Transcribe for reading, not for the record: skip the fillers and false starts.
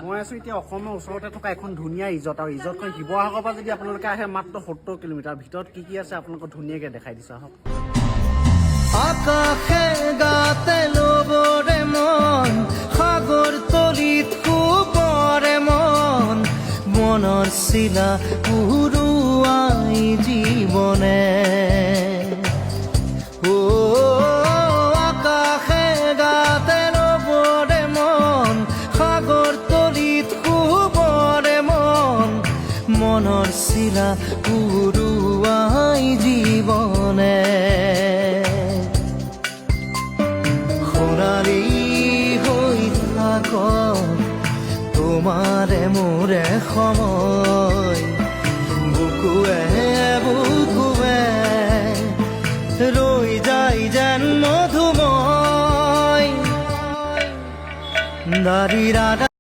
মই আছোঁ এতিয়া অসমৰ ওচৰতে থকা এখন ধুনীয়া ৰিজৰ্ট আৰু ৰিজৰ্টখন শিৱসাগৰৰ পৰা যদি আপোনালোকে আহে মাত্ৰ 70 কিলোমিটাৰ ভিতৰত কি আছে আপোনালোকক ধুনীয়াকৈ দেখাই দিছোঁ আহক। আকাশে গাতে লবৰে মন সাগৰ তলিত শুবৰে মন মনৰ চিলা উৰুৱাই জীৱনে আকাশে গাতে লবৰে মন সাগৰ তলিত শুবৰে মন মনৰ চিলা উৰুৱাই জীৱনে সোণালী হৈ থাক তোমাৰে মোৰে সময় বুকুৱে বুকুৱে ৰৈ যায় যেন মধুময় দাৰি